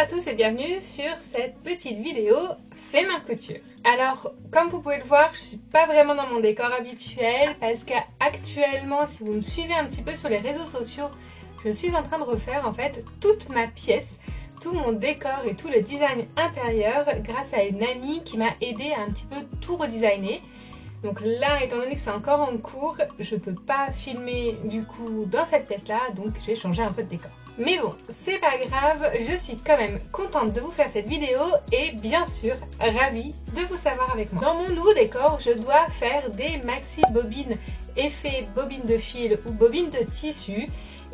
à tous et bienvenue sur cette petite vidéo fait main couture. Alors comme vous pouvez le voir, je suis pas vraiment dans mon décor habituel parce qu'actuellement, si vous me suivez un petit peu sur les réseaux sociaux, je suis en train de refaire en fait toute ma pièce, tout mon décor et tout le design intérieur grâce à une amie qui m'a aidé à un petit peu tout redesigner. Donc là, étant donné que c'est encore en cours, je peux pas filmer du coup dans cette pièce là, donc j'ai changé un peu de décor. Mais bon, c'est pas grave, je suis quand même contente de vous faire cette vidéo et bien sûr ravie de vous savoir avec moi. Dans mon nouveau décor, je dois faire des maxi bobines effet bobine de fil ou bobine de tissu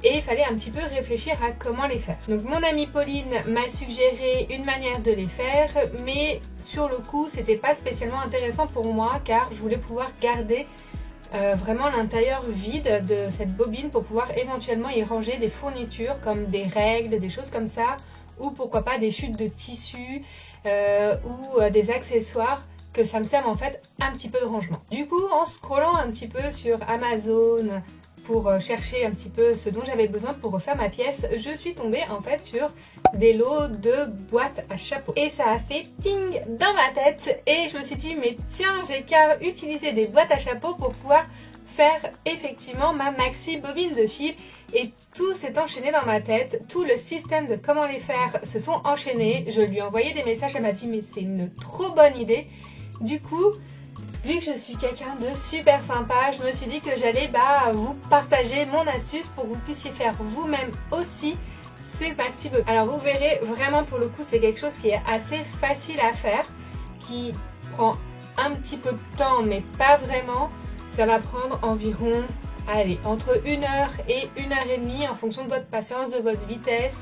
et il fallait un petit peu réfléchir à comment les faire. Donc mon amie Pauline m'a suggéré une manière de les faire, mais sur le coup c'était pas spécialement intéressant pour moi car je voulais pouvoir garder vraiment l'intérieur vide de cette bobine pour pouvoir éventuellement y ranger des fournitures comme des règles, des choses comme ça, ou pourquoi pas des chutes de tissu ou des accessoires, que ça me serve en fait un petit peu de rangement. Du coup, en scrollant un petit peu sur Amazon pour chercher un petit peu ce dont j'avais besoin pour refaire ma pièce, je suis tombée en fait sur des lots de boîtes à chapeau. Et ça a fait ting dans ma tête et je me suis dit mais tiens, j'ai qu'à utiliser des boîtes à chapeau pour pouvoir faire effectivement ma maxi bobine de fil. Et tout s'est enchaîné dans ma tête, tout le système de comment les faire se sont enchaînés. Je lui ai envoyé des messages, elle m'a dit mais c'est une trop bonne idée. Du coup, vu que je suis quelqu'un de super sympa, je me suis dit que j'allais vous partager mon astuce pour que vous puissiez faire vous-même aussi ces maxi bobines. Alors vous verrez, vraiment pour le coup c'est quelque chose qui est assez facile à faire, qui prend un petit peu de temps mais pas vraiment. Ça va prendre environ, allez, entre 1 heure et 1 heure et demie en fonction de votre patience, de votre vitesse.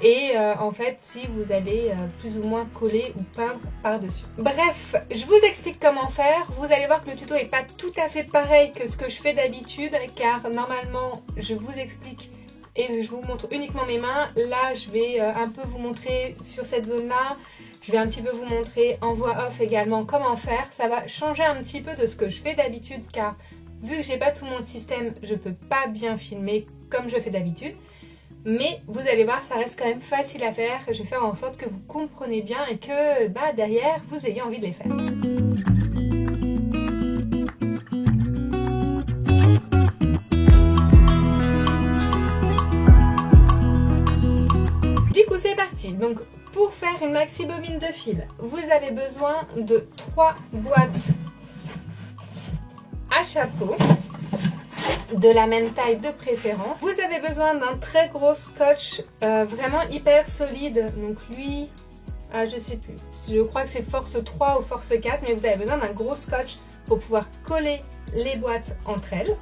Et en fait si vous allez plus ou moins coller ou peindre par dessus. Bref, je vous explique comment faire. Vous allez voir que le tuto n'est pas tout à fait pareil que ce que je fais d'habitude, car normalement je vous explique et je vous montre uniquement mes mains. Là je vais un peu vous montrer sur cette zone là, je vais un petit peu vous montrer en voix off également comment faire. Ça va changer un petit peu de ce que je fais d'habitude, car vu que j'ai pas tout mon système, je peux pas bien filmer comme je fais d'habitude. Mais vous allez voir, ça reste quand même facile à faire. Je vais faire en sorte que vous compreniez bien et que derrière vous ayez envie de les faire. Du coup c'est parti. Donc pour faire une maxi bobine de fil, vous avez besoin de 3 boîtes à chapeau, de la même taille de préférence. Vous avez besoin d'un très gros scotch vraiment hyper solide. Donc lui, je sais plus, je crois que c'est force 3 ou force 4, mais vous avez besoin d'un gros scotch pour pouvoir coller les boîtes entre elles.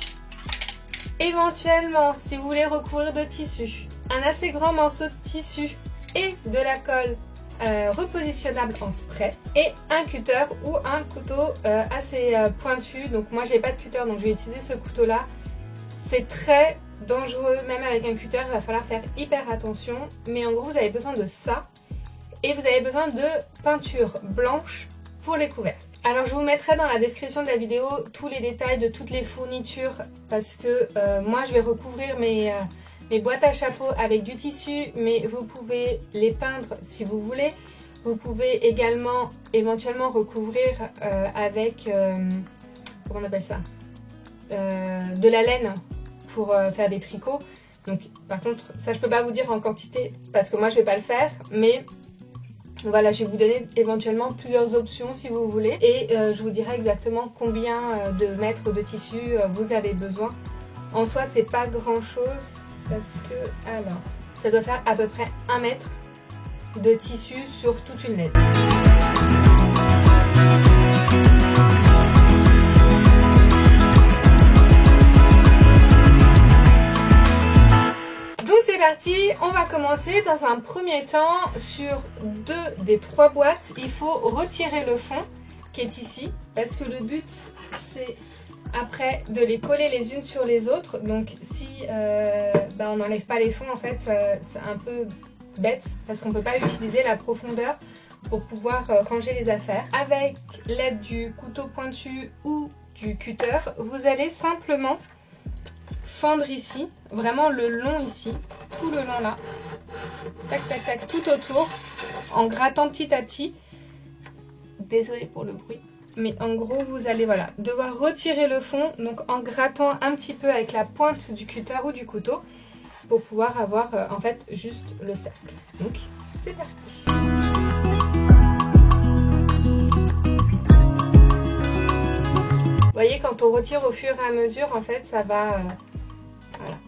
Éventuellement, si vous voulez recouvrir de tissu, un assez grand morceau de tissu et de la colle repositionnable en spray, et un cutter ou un couteau assez pointu. Donc moi j'ai pas de cutter, donc je vais utiliser ce couteau là. C'est très dangereux, même avec un cutter, il va falloir faire hyper attention. Mais en gros, vous avez besoin de ça. Et vous avez besoin de peinture blanche pour les couvercles. Alors, je vous mettrai dans la description de la vidéo tous les détails de toutes les fournitures. Parce que moi, je vais recouvrir mes boîtes à chapeau avec du tissu. Mais vous pouvez les peindre si vous voulez. Vous pouvez également, éventuellement, recouvrir avec... comment on appelle ça, de la laine pour faire des tricots. Donc par contre ça je peux pas vous dire en quantité parce que moi je vais pas le faire, mais voilà, je vais vous donner éventuellement plusieurs options si vous voulez, et je vous dirai exactement combien de mètres de tissu vous avez besoin. En soi c'est pas grand chose parce que alors ça doit faire à peu près 1 mètre de tissu sur toute une laine. C'est parti, on va commencer. Dans un premier temps, sur 2 des 3 boîtes, il faut retirer le fond qui est ici, parce que le but c'est après de les coller les unes sur les autres. Donc si on n'enlève pas les fonds, en fait c'est un peu bête parce qu'on ne peut pas utiliser la profondeur pour pouvoir ranger les affaires. Avec l'aide du couteau pointu ou du cutter, vous allez simplement fendre ici, vraiment le long ici, tout le long là, tac tac tac tout autour en grattant petit à petit. Désolée pour le bruit. Mais en gros vous allez voilà, devoir retirer le fond donc en grattant un petit peu avec la pointe du cutter ou du couteau pour pouvoir avoir en fait juste le cercle. Donc c'est parti. Vous voyez quand on retire au fur et à mesure en fait ça va voilà.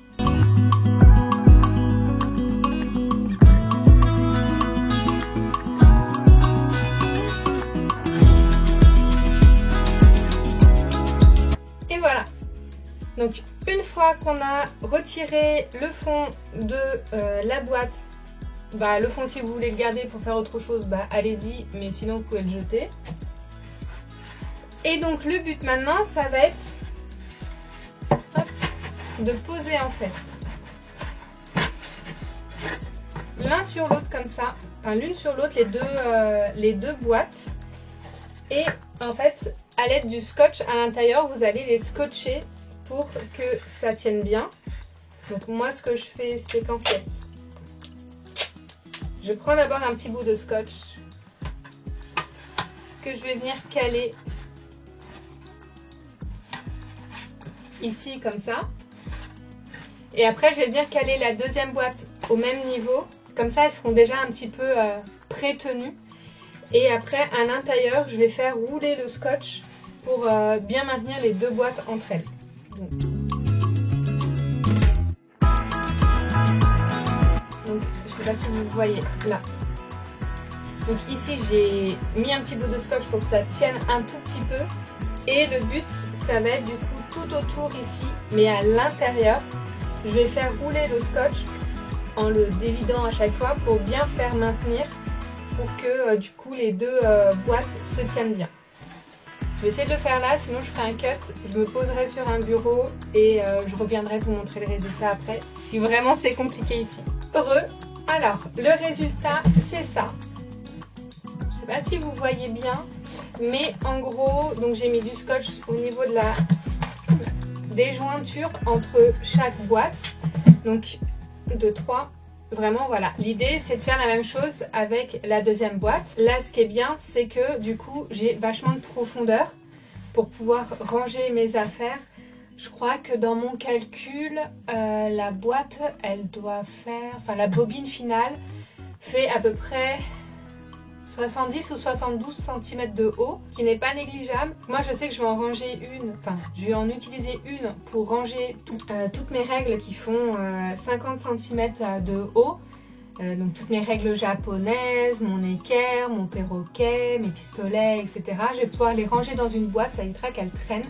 Et voilà. Donc une fois qu'on a retiré le fond de la boîte, bah, le fond si vous voulez le garder pour faire autre chose, bah, allez-y, mais sinon vous pouvez le jeter. Et donc le but maintenant ça va être hop, de poser en fait l'un sur l'autre comme ça, enfin l'une sur l'autre les deux boîtes, et en fait à l'aide du scotch à l'intérieur vous allez les scotcher pour que ça tienne bien. Donc moi ce que je fais c'est qu'en fait je prends d'abord un petit bout de scotch que je vais venir caler ici comme ça, et après je vais venir caler la deuxième boîte au même niveau, comme ça elles seront déjà un petit peu pré-tenues, et après à l'intérieur je vais faire rouler le scotch pour bien maintenir les deux boîtes entre elles. Donc je sais pas si vous voyez là, donc ici j'ai mis un petit bout de scotch pour que ça tienne un tout petit peu, et le but ça va être du coup tout autour ici, mais à l'intérieur je vais faire rouler le scotch en le dévidant à chaque fois pour bien faire maintenir, pour que du coup les deux boîtes se tiennent bien. Je vais essayer de le faire là, sinon je ferai un cut, je me poserai sur un bureau et je reviendrai vous montrer le résultat après, si vraiment c'est compliqué ici. Heureux. Alors le résultat c'est ça. Je sais pas si vous voyez bien, mais en gros donc j'ai mis du scotch au niveau de des jointures entre chaque boîte, donc de 3. Vraiment voilà, l'idée c'est de faire la même chose avec la deuxième boîte. Là ce qui est bien c'est que du coup j'ai vachement de profondeur pour pouvoir ranger mes affaires. Je crois que dans mon calcul la boîte elle doit faire, enfin la bobine finale fait à peu près 70 ou 72 cm de haut, qui n'est pas négligeable. Moi je sais que je vais en ranger une, enfin je vais en utiliser une pour ranger toutes mes règles qui font 50 cm de haut. Donc toutes mes règles japonaises, mon équerre, mon perroquet, mes pistolets, etc. Je vais pouvoir les ranger dans une boîte, ça évitera qu'elles traînent.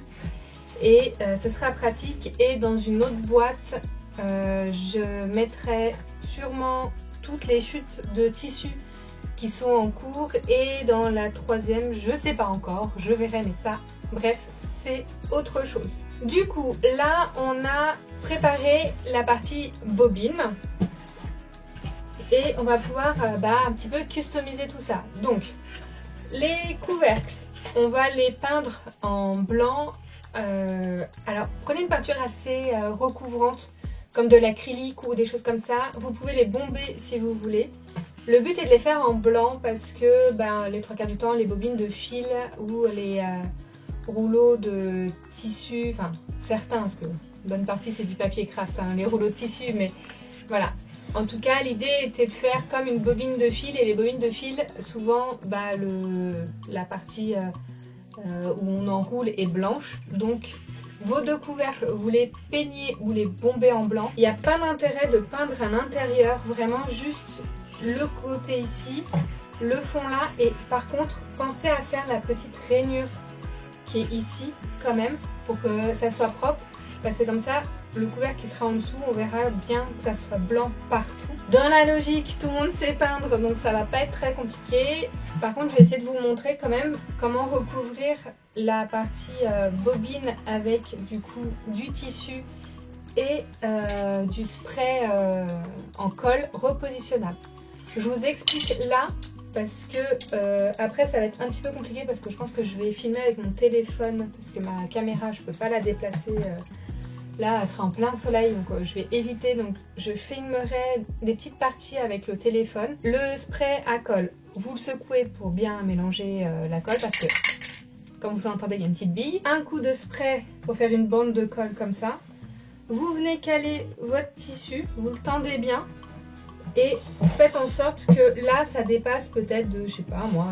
Et ce sera pratique. Et dans une autre boîte, je mettrai sûrement toutes les chutes de tissu qui sont en cours, et dans la troisième je sais pas encore, je verrai, mais ça bref c'est autre chose. Du coup là on a préparé la partie bobine et on va pouvoir un petit peu customiser tout ça. Donc les couvercles on va les peindre en blanc. Alors prenez une peinture assez recouvrante comme de l'acrylique ou des choses comme ça, vous pouvez les bomber si vous voulez. Le but est de les faire en blanc parce que les 3/4 du temps, les bobines de fil ou les rouleaux de tissu, enfin certains, parce que une bonne partie c'est du papier craft, hein, les rouleaux de tissu, mais voilà. En tout cas, l'idée était de faire comme une bobine de fil, et les bobines de fil, souvent la partie où on enroule est blanche. Donc vos deux couvercles, vous les peignez ou les bombez en blanc. Il n'y a pas d'intérêt de peindre à l'intérieur, vraiment juste le côté ici, le fond là, et par contre pensez à faire la petite rainure qui est ici quand même pour que ça soit propre, parce que comme ça le couvercle qui sera en dessous, on verra bien que ça soit blanc partout. Dans la logique, tout le monde sait peindre, donc ça va pas être très compliqué. Par contre je vais essayer de vous montrer quand même comment recouvrir la partie bobine avec du coup du tissu et du spray en colle repositionnable. Je vous explique là parce que après ça va être un petit peu compliqué, parce que je pense que je vais filmer avec mon téléphone parce que ma caméra je peux pas la déplacer Là, elle sera en plein soleil, donc je vais éviter. Donc je filmerai des petites parties avec le téléphone. Le spray à colle, vous le secouez pour bien mélanger la colle parce que, comme vous entendez, il y a une petite bille. Un coup de spray pour faire une bande de colle comme ça. Vous venez caler votre tissu, vous le tendez bien. Et faites en sorte que là, ça dépasse peut-être de, je sais pas moi,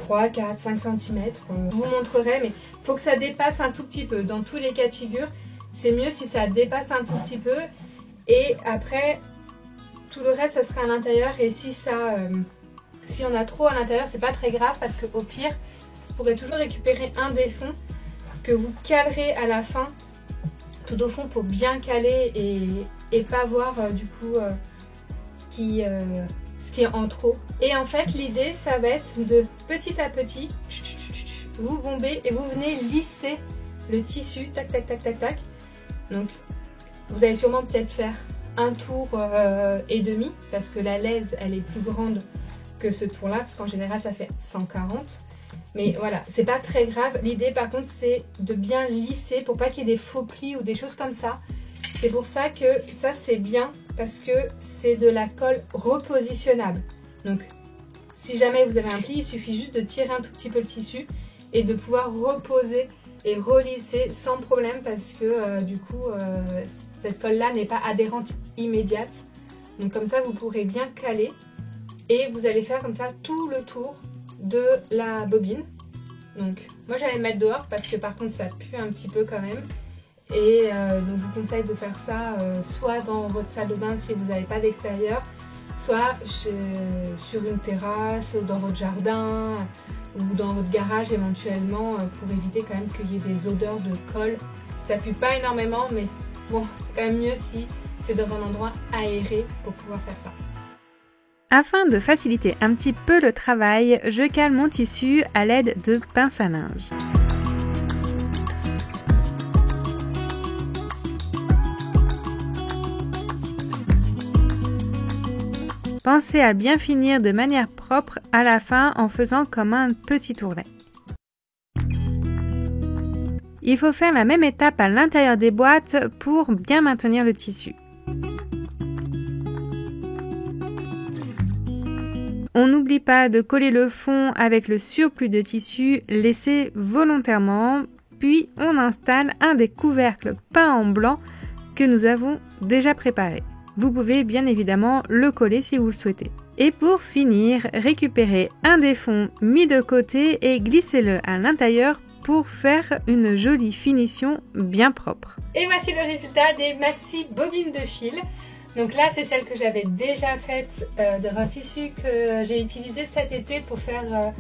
3, 4, 5 cm. Je vous montrerai, mais il faut que ça dépasse un tout petit peu. Dans tous les cas de figure, c'est mieux si ça dépasse un tout petit peu. Et après, tout le reste, ça sera à l'intérieur. Et si on a trop à l'intérieur, c'est pas très grave parce qu'au pire, vous pourrez toujours récupérer un des fonds que vous calerez à la fin, tout au fond pour bien caler et pas voir du coup... ce qui est en trop. Et en fait l'idée ça va être de petit à petit vous bombez et vous venez lisser le tissu, tac tac tac tac tac. Donc vous allez sûrement peut-être faire un tour et demi parce que la laise elle est plus grande que ce tour là parce qu'en général ça fait 140. Mais voilà, c'est pas très grave. L'idée par contre c'est de bien lisser pour pas qu'il y ait des faux plis ou des choses comme ça. C'est pour ça que ça c'est bien parce que c'est de la colle repositionnable. Donc si jamais vous avez un pli, il suffit juste de tirer un tout petit peu le tissu et de pouvoir reposer et relisser sans problème parce que du coup cette colle là n'est pas adhérente immédiate. Donc comme ça vous pourrez bien caler et vous allez faire comme ça tout le tour de la bobine. Donc moi j'allais le mettre dehors parce que par contre ça pue un petit peu quand même. Et donc je vous conseille de faire ça soit dans votre salle de bain si vous n'avez pas d'extérieur, soit sur une terrasse, dans votre jardin ou dans votre garage éventuellement pour éviter quand même qu'il y ait des odeurs de colle. Ça pue pas énormément mais bon c'est quand même mieux si c'est dans un endroit aéré pour pouvoir faire ça. Afin de faciliter un petit peu le travail, je cale mon tissu à l'aide de pince à linge. Pensez à bien finir de manière propre à la fin en faisant comme un petit ourlet. Il faut faire la même étape à l'intérieur des boîtes pour bien maintenir le tissu. On n'oublie pas de coller le fond avec le surplus de tissu laissé volontairement, puis on installe un des couvercles peints en blanc que nous avons déjà préparé. Vous pouvez bien évidemment le coller si vous le souhaitez. Et pour finir, récupérez un des fonds mis de côté et glissez-le à l'intérieur pour faire une jolie finition bien propre. Et voici le résultat des maxi bobines de fil. Donc là c'est celle que j'avais déjà faite dans un tissu que j'ai utilisé cet été pour faire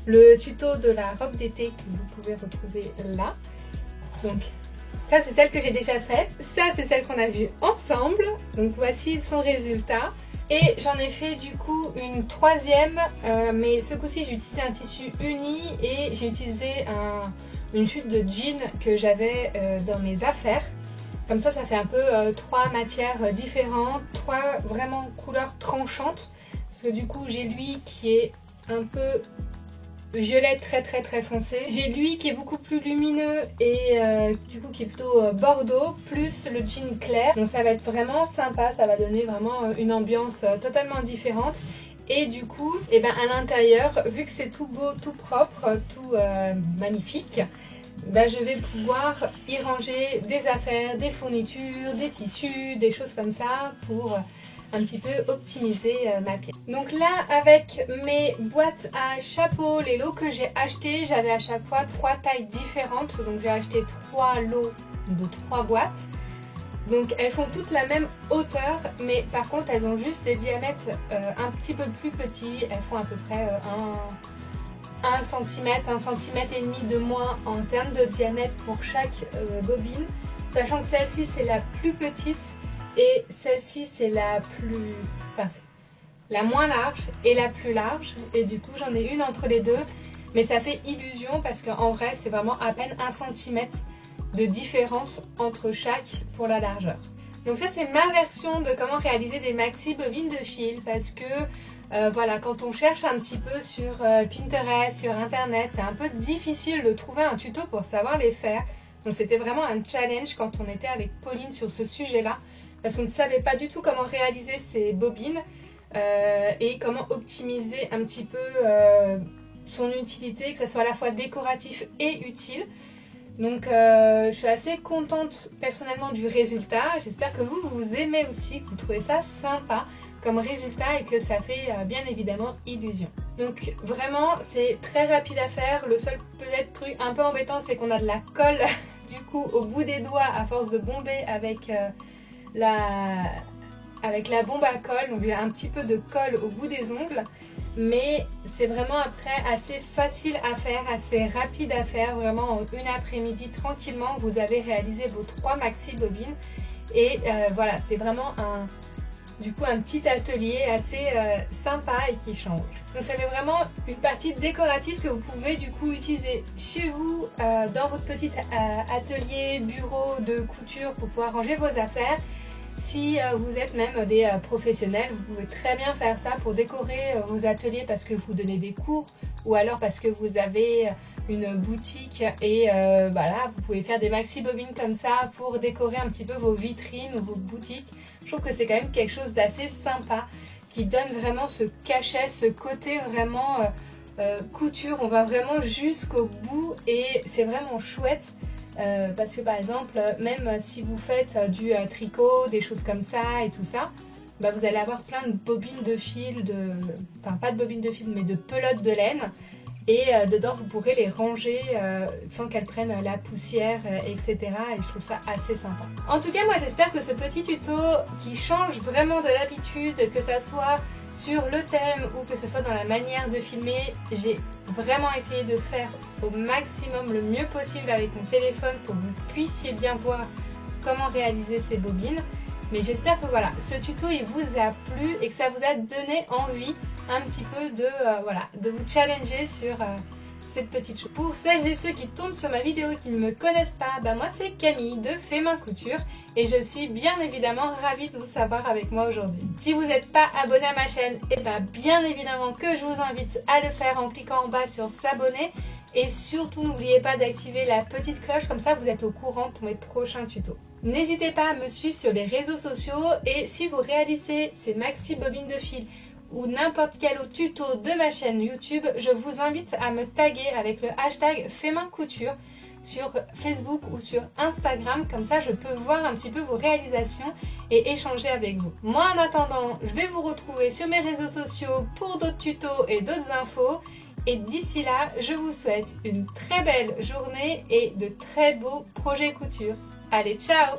le tuto de la robe d'été que vous pouvez retrouver là. Donc ça c'est celle que j'ai déjà faite, ça c'est celle qu'on a vue ensemble, donc voici son résultat. Et j'en ai fait du coup une troisième, mais ce coup-ci j'ai utilisé un tissu uni et j'ai utilisé une chute de jean que j'avais dans mes affaires. Comme ça fait un peu trois matières différentes, trois vraiment couleurs tranchantes. Parce que du coup j'ai lui qui est un peu violet très foncé. J'ai lui qui est beaucoup plus lumineux et du coup qui est plutôt bordeaux, plus le jean clair. Donc ça va être vraiment sympa, ça va donner vraiment une ambiance totalement différente. Et du coup, à l'intérieur, vu que c'est tout beau, tout propre, tout magnifique, je vais pouvoir y ranger des affaires, des fournitures, des tissus, des choses comme ça pour un petit peu optimiser ma pièce. Donc là avec mes boîtes à chapeau, les lots que j'ai achetés, j'avais à chaque fois 3 tailles différentes. Donc j'ai acheté 3 lots de 3 boîtes. Donc elles font toutes la même hauteur, mais par contre elles ont juste des diamètres un petit peu plus petits. Elles font à peu près 1 cm, 1 cm et demi de moins en termes de diamètre pour chaque bobine. Sachant que celle-ci c'est la plus petite. Et celle-ci c'est la moins large et la plus large. Et du coup j'en ai une entre les deux. Mais ça fait illusion parce qu'en vrai c'est vraiment à peine 1 cm de différence entre chaque pour la largeur. Donc ça c'est ma version de comment réaliser des maxi bobines de fil. Parce que voilà, quand on cherche un petit peu sur Pinterest, sur internet, c'est un peu difficile de trouver un tuto pour savoir les faire. Donc c'était vraiment un challenge quand on était avec Pauline sur ce sujet-là, parce qu'on ne savait pas du tout comment réaliser ces bobines et comment optimiser un petit peu son utilité, que ce soit à la fois décoratif et utile. Donc je suis assez contente personnellement du résultat. J'espère que vous aimez aussi, que vous trouvez ça sympa comme résultat et que ça fait bien évidemment illusion. Donc vraiment c'est très rapide à faire. Le seul peut-être truc un peu embêtant, c'est qu'on a de la colle du coup au bout des doigts à force de bomber avec la bombe à colle. Donc j'ai un petit peu de colle au bout des ongles. Mais c'est vraiment après assez facile à faire, assez rapide à faire. Vraiment en une après-midi tranquillement vous avez réalisé vos 3 maxi bobines. Et voilà, c'est vraiment un petit atelier assez sympa et qui change. Donc ça fait vraiment une partie décorative que vous pouvez du coup utiliser chez vous, dans votre petit atelier, bureau de couture pour pouvoir ranger vos affaires. Si vous êtes même des professionnels, vous pouvez très bien faire ça pour décorer vos ateliers parce que vous donnez des cours ou alors parce que vous avez une boutique et voilà, vous pouvez faire des maxi bobines comme ça pour décorer un petit peu vos vitrines ou vos boutiques. Je trouve que c'est quand même quelque chose d'assez sympa qui donne vraiment ce cachet, ce côté vraiment couture. On va vraiment jusqu'au bout et c'est vraiment chouette. Parce que par exemple, même si vous faites du tricot, des choses comme ça et tout ça, bah vous allez avoir plein de bobines de fil, enfin pas de bobines de fil mais de pelotes de laine. Et dedans vous pourrez les ranger sans qu'elles prennent la poussière, etc. Et je trouve ça assez sympa. En tout cas moi j'espère que ce petit tuto qui change vraiment de l'habitude, que ça soit sur le thème ou que ce soit dans la manière de filmer, j'ai vraiment essayé de faire au maximum le mieux possible avec mon téléphone pour que vous puissiez bien voir comment réaliser ces bobines. Mais j'espère que voilà, ce tuto il vous a plu et que ça vous a donné envie un petit peu de vous challenger sur cette petite chose. Pour celles et ceux qui tombent sur ma vidéo et qui ne me connaissent pas, bah moi c'est Camille de Fais Main Couture et je suis bien évidemment ravie de vous savoir avec moi aujourd'hui. Si vous n'êtes pas abonné à ma chaîne, et bah bien évidemment que je vous invite à le faire en cliquant en bas sur s'abonner et surtout n'oubliez pas d'activer la petite cloche, comme ça vous êtes au courant pour mes prochains tutos. N'hésitez pas à me suivre sur les réseaux sociaux et si vous réalisez ces maxi bobines de fil ou n'importe quel autre tuto de ma chaîne YouTube, je vous invite à me taguer avec le hashtag Fais Main Couture sur Facebook ou sur Instagram, comme ça je peux voir un petit peu vos réalisations et échanger avec vous. Moi en attendant, je vais vous retrouver sur mes réseaux sociaux pour d'autres tutos et d'autres infos et d'ici là, je vous souhaite une très belle journée et de très beaux projets couture. Allez, ciao!